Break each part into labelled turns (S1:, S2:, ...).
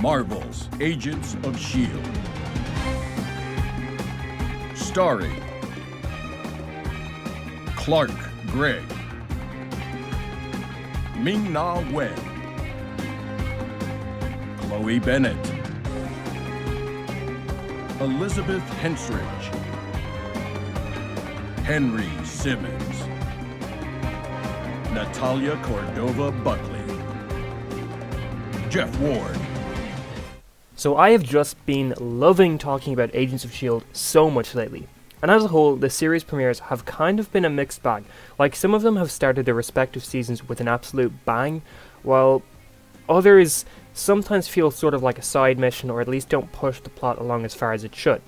S1: Marvel's Agents of S.H.I.E.L.D. Starring Clark Gregg, Ming-Na Wen, Chloe Bennett, Elizabeth Henstridge, Henry Simmons, Natalia Cordova-Buckley, Jeff Ward.
S2: So I have just been loving talking about Agents of S.H.I.E.L.D. so much lately. And as a whole, the series premieres have kind of been a mixed bag. Like, some of them have started their respective seasons with an absolute bang, while others sometimes feel sort of like a side mission, or at least don't push the plot along as far as it should.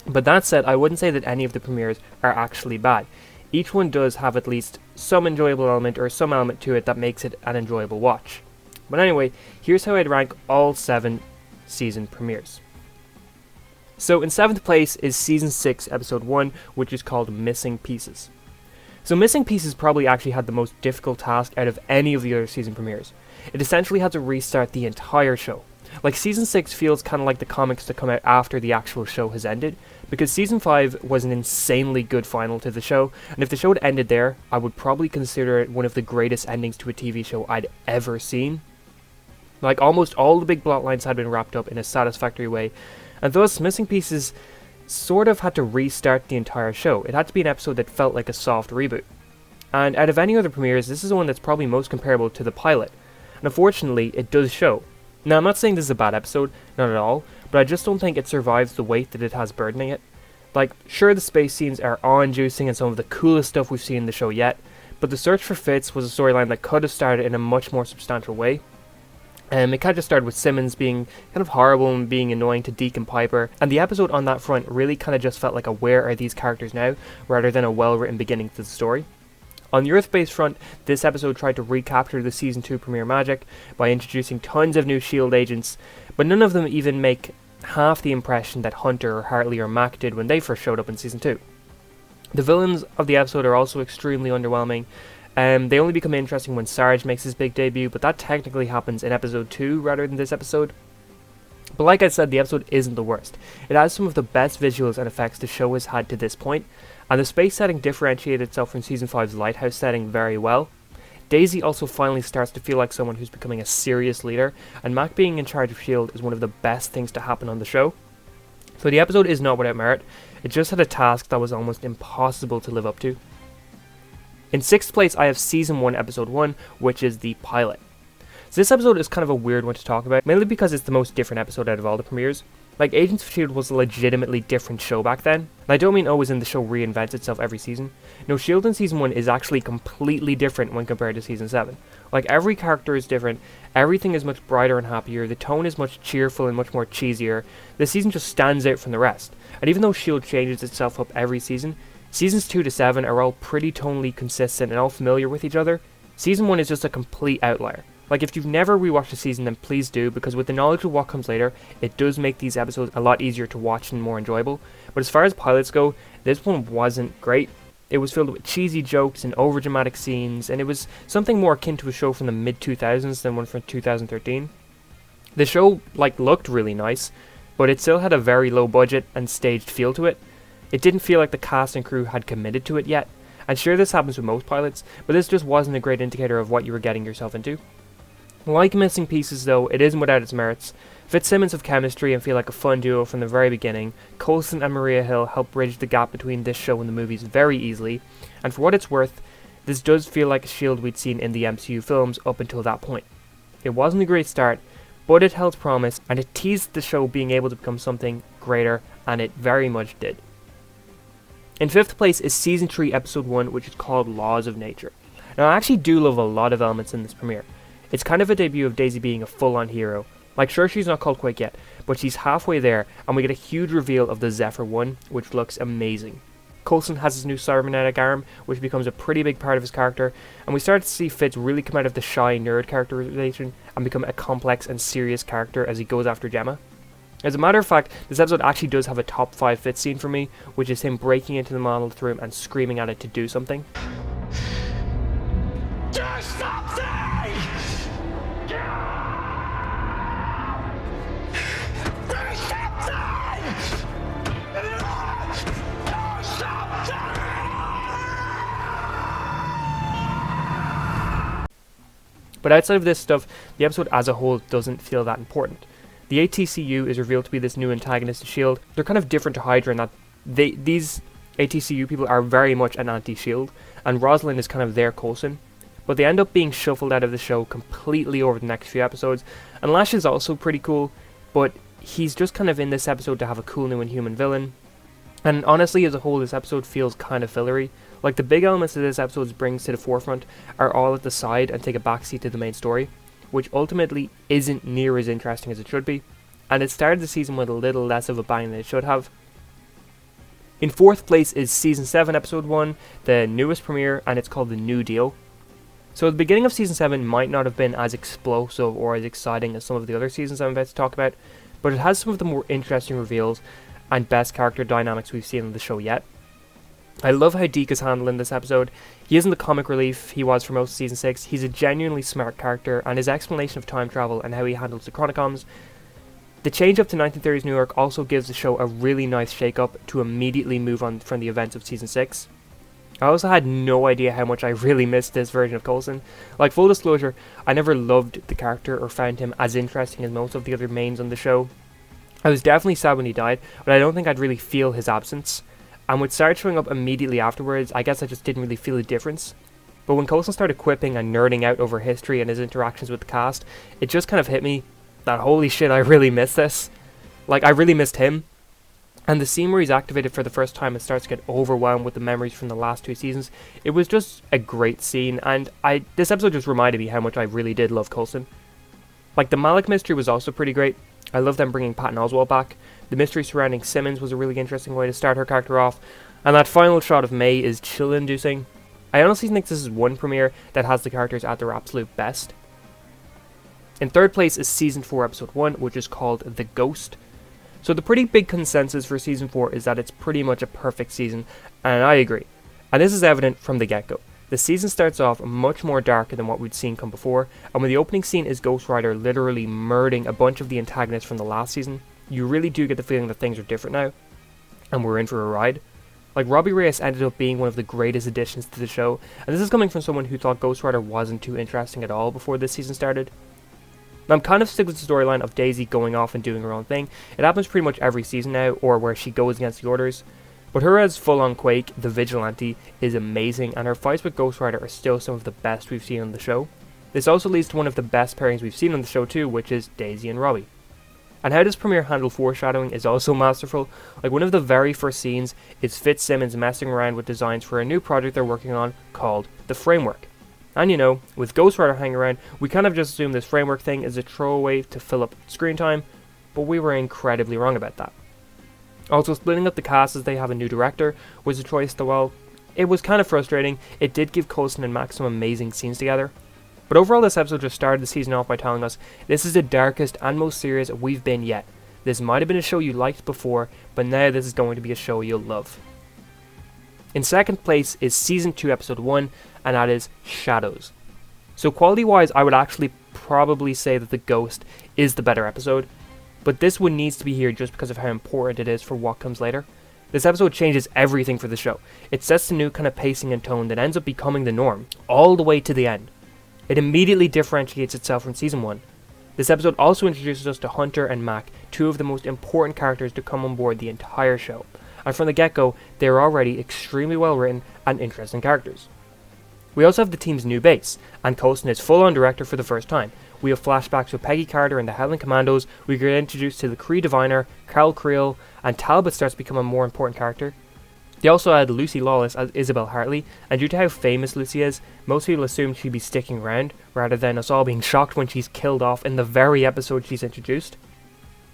S2: But that said, I wouldn't say that any of the premieres are actually bad. Each one does have at least some enjoyable element or some element to it that makes it an enjoyable watch. But anyway, here's how I'd rank all 7 season premieres. So in 7th place is Season 6, Episode 1, which is called Missing Pieces. So Missing Pieces probably actually had the most difficult task out of any of the other season premieres. It essentially had to restart the entire show. Like, Season 6 feels kind of like the comics that come out after the actual show has ended, because Season 5 was an insanely good final to the show, and if the show had ended there, I would probably consider it one of the greatest endings to a TV show I'd ever seen. Like, almost all the big plotlines had been wrapped up in a satisfactory way, and thus Missing Pieces sort of had to restart the entire show. It had to be an episode that felt like a soft reboot. And out of any other premieres, this is the one that's probably most comparable to the pilot. And unfortunately, it does show. Now, I'm not saying this is a bad episode, not at all, but I just don't think it survives the weight that it has burdening it. Like, sure, the space scenes are awe-inducing and some of the coolest stuff we've seen in the show yet, but the search for Fitz was a storyline that could have started in a much more substantial way. It kind of just started with Simmons being kind of horrible and being annoying to Deke and Piper, and the episode on that front really kind of just felt like a where are these characters now, rather than a well-written beginning to the story. On the Earth-based front, this episode tried to recapture the Season 2 premiere magic by introducing tons of new S.H.I.E.L.D. agents, but none of them even make half the impression that Hunter or Hartley or Mac did when they first showed up in Season 2. The villains of the episode are also extremely underwhelming. They only become interesting when Sarge makes his big debut, but that technically happens in episode 2 rather than this episode. But like I said, the episode isn't the worst. It has some of the best visuals and effects the show has had to this point, and the space setting differentiated itself from Season 5's Lighthouse setting very well. Daisy also finally starts to feel like someone who's becoming a serious leader, and Mac being in charge of S.H.I.E.L.D. is one of the best things to happen on the show. So the episode is not without merit, it just had a task that was almost impossible to live up to. In 6th place, I have Season 1, Episode 1, which is the pilot. So this episode is kind of a weird one to talk about, mainly because it's the most different episode out of all the premieres. Like, Agents of S.H.I.E.L.D. was a legitimately different show back then, and I don't mean always in the show reinvents itself every season. No, S.H.I.E.L.D. in Season 1 is actually completely different when compared to Season 7. Like, every character is different, everything is much brighter and happier, the tone is much cheerful and much more cheesier. The season just stands out from the rest, and even though S.H.I.E.L.D. changes itself up every season, Seasons 2 to 7 are all pretty tonally consistent and all familiar with each other. Season 1 is just a complete outlier. Like, if you've never rewatched a season, then please do, because with the knowledge of what comes later, it does make these episodes a lot easier to watch and more enjoyable. But as far as pilots go, this one wasn't great. It was filled with cheesy jokes and overdramatic scenes, and it was something more akin to a show from the mid-2000s than one from 2013. The show, looked really nice, but it still had a very low budget and staged feel to it. It didn't feel like the cast and crew had committed to it yet, and sure, this happens with most pilots, but this just wasn't a great indicator of what you were getting yourself into. Like Missing Pieces though, it isn't without its merits. Fitzsimmons have chemistry and feel like a fun duo from the very beginning. Coulson and Maria Hill help bridge the gap between this show and the movies very easily, and for what it's worth, this does feel like a S.H.I.E.L.D. we'd seen in the MCU films up until that point. It wasn't a great start, but it held promise, and it teased the show being able to become something greater, and it very much did. In 5th place is Season 3, Episode 1, which is called Laws of Nature. Now, I actually do love a lot of elements in this premiere. It's kind of a debut of Daisy being a full-on hero. Like, sure, she's not called Quake yet, but she's halfway there, and we get a huge reveal of the Zephyr 1, which looks amazing. Coulson has his new cybernetic arm, which becomes a pretty big part of his character, and we start to see Fitz really come out of the shy nerd characterization and become a complex and serious character as he goes after Gemma. As a matter of fact, this episode actually does have a top 5 Fitz scene for me, which is him breaking into the monolith room and screaming at it to do something.
S3: Do something!
S2: But outside of this stuff, the episode as a whole doesn't feel that important. The ATCU is revealed to be this new antagonist to S.H.I.E.L.D. They're kind of different to Hydra in that these ATCU people are very much an anti-S.H.I.E.L.D. and Rosalind is kind of their Coulson. But they end up being shuffled out of the show completely over the next few episodes, and Lash is also pretty cool, but he's just kind of in this episode to have a cool new Inhuman villain. And honestly, as a whole, this episode feels kind of fillery. Like, the big elements that this episode brings to the forefront are all at the side and take a backseat to the main story, which ultimately isn't near as interesting as it should be, and it started the season with a little less of a bang than it should have. In fourth place is Season 7, Episode 1, the newest premiere, and it's called The New Deal. So the beginning of Season 7 might not have been as explosive or as exciting as some of the other seasons I'm about to talk about, but it has some of the more interesting reveals and best character dynamics we've seen on the show yet. I love how Deke is handling this episode. He isn't the comic relief he was for most of Season 6, he's a genuinely smart character, and his explanation of time travel and how he handles the Chronicoms. The change up to 1930s New York also gives the show a really nice shake-up to immediately move on from the events of Season 6. I also had no idea how much I really missed this version of Coulson. Like, full disclosure, I never loved the character or found him as interesting as most of the other mains on the show. I was definitely sad when he died, but I don't think I'd really feel his absence. And with Sarge showing up immediately afterwards, I guess I just didn't really feel the difference. But when Coulson started quipping and nerding out over history and his interactions with the cast, it just kind of hit me that holy shit, I really missed this. Like, I really missed him. And the scene where he's activated for the first time and starts to get overwhelmed with the memories from the last two seasons, it was just a great scene, and this episode just reminded me how much I really did love Coulson. Like, the Malik mystery was also pretty great. I love them bringing Patton Oswalt back. The mystery surrounding Simmons was a really interesting way to start her character off, and that final shot of May is chill-inducing. I honestly think this is one premiere that has the characters at their absolute best. In third place is Season 4 Episode 1, which is called The Ghost. So the pretty big consensus for Season 4 is that it's pretty much a perfect season, and I agree. And this is evident from the get-go. The season starts off much more darker than what we'd seen come before, and when the opening scene is Ghost Rider literally murdering a bunch of the antagonists from the last season, you really do get the feeling that things are different now, and we're in for a ride. Like, Robbie Reyes ended up being one of the greatest additions to the show, and this is coming from someone who thought Ghost Rider wasn't too interesting at all before this season started. Now, I'm kind of sick with the storyline of Daisy going off and doing her own thing. It happens pretty much every season now, or where she goes against the orders. But her as full-on Quake, the Vigilante, is amazing, and her fights with Ghost Rider are still some of the best we've seen on the show. This also leads to one of the best pairings we've seen on the show too, which is Daisy and Robbie. And how this premiere handled foreshadowing is also masterful. Like, one of the very first scenes is Fitzsimmons messing around with designs for a new project they're working on called The Framework. And you know, with Ghost Rider hanging around, we kind of just assume this framework thing is a throwaway to fill up screen time, but we were incredibly wrong about that. Also, splitting up the cast as they have a new director was a choice that, well, it was kind of frustrating. It did give Coulson and Max some amazing scenes together. But overall, this episode just started the season off by telling us this is the darkest and most serious we've been yet. This might have been a show you liked before, but now this is going to be a show you'll love. In second place is Season 2 Episode 1, and that is Shadows. So quality-wise, I would actually probably say that The Ghost is the better episode, but this one needs to be here just because of how important it is for what comes later. This episode changes everything for the show. It sets a new kind of pacing and tone that ends up becoming the norm, all the way to the end. It immediately differentiates itself from Season 1. This episode also introduces us to Hunter and Mac, two of the most important characters to come on board the entire show. And from the get-go, they're already extremely well written and interesting characters. We also have the team's new base, and Coulson is full-on director for the first time. We have flashbacks with Peggy Carter and the Howling Commandos, we get introduced to the Kree Diviner, Carol Creel, and Talbot starts to become a more important character. They also add Lucy Lawless as Isabel Hartley, and due to how famous Lucy is, most people assumed she'd be sticking around, rather than us all being shocked when she's killed off in the very episode she's introduced.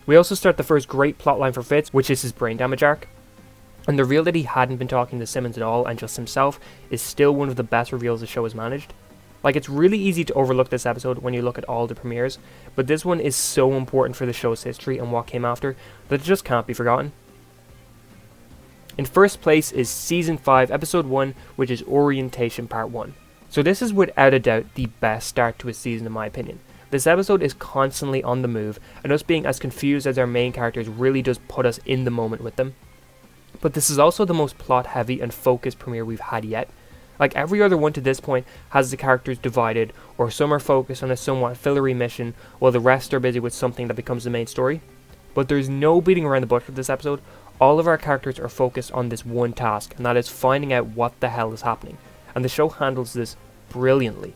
S2: We also start the first great plotline for Fitz, which is his brain damage arc. And the reveal that he hadn't been talking to Simmons at all and just himself is still one of the best reveals the show has managed. Like, it's really easy to overlook this episode when you look at all the premieres, but this one is so important for the show's history and what came after that it just can't be forgotten. In first place is Season 5, Episode 1, which is Orientation Part 1. So this is without a doubt the best start to a season in my opinion. This episode is constantly on the move, and us being as confused as our main characters really does put us in the moment with them. But this is also the most plot heavy and focused premiere we've had yet. Like every other one to this point has the characters divided, or some are focused on a somewhat fillery mission, while the rest are busy with something that becomes the main story. But there's no beating around the bush with this episode. All of our characters are focused on this one task, and that is finding out what the hell is happening. And the show handles this brilliantly.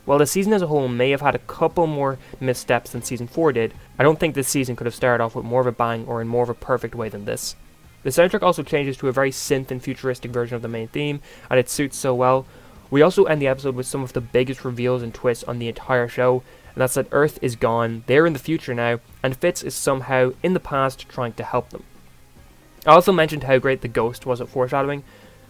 S2: While the season as a whole may have had a couple more missteps than season 4 did, I don't think this season could have started off with more of a bang or in more of a perfect way than this. The soundtrack also changes to a very synth and futuristic version of the main theme, and it suits so well. We also end the episode with some of the biggest reveals and twists on the entire show, and that's that Earth is gone, they're in the future now, and Fitz is somehow in the past trying to help them. I also mentioned how great the ghost was at foreshadowing.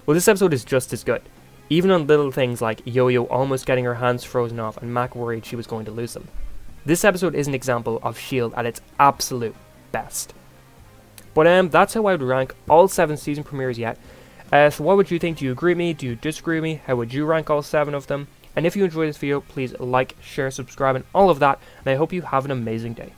S2: Well, this episode is just as good, even on little things like Yo-Yo almost getting her hands frozen off and Mac worried she was going to lose them. This episode is an example of S.H.I.E.L.D. at its absolute best. But that's how I would rank all 7 season premieres yet. So what would you think? Do you agree with me? Do you disagree with me? How would you rank all 7 of them? And if you enjoyed this video, please like, share, subscribe, and all of that. And I hope you have an amazing day.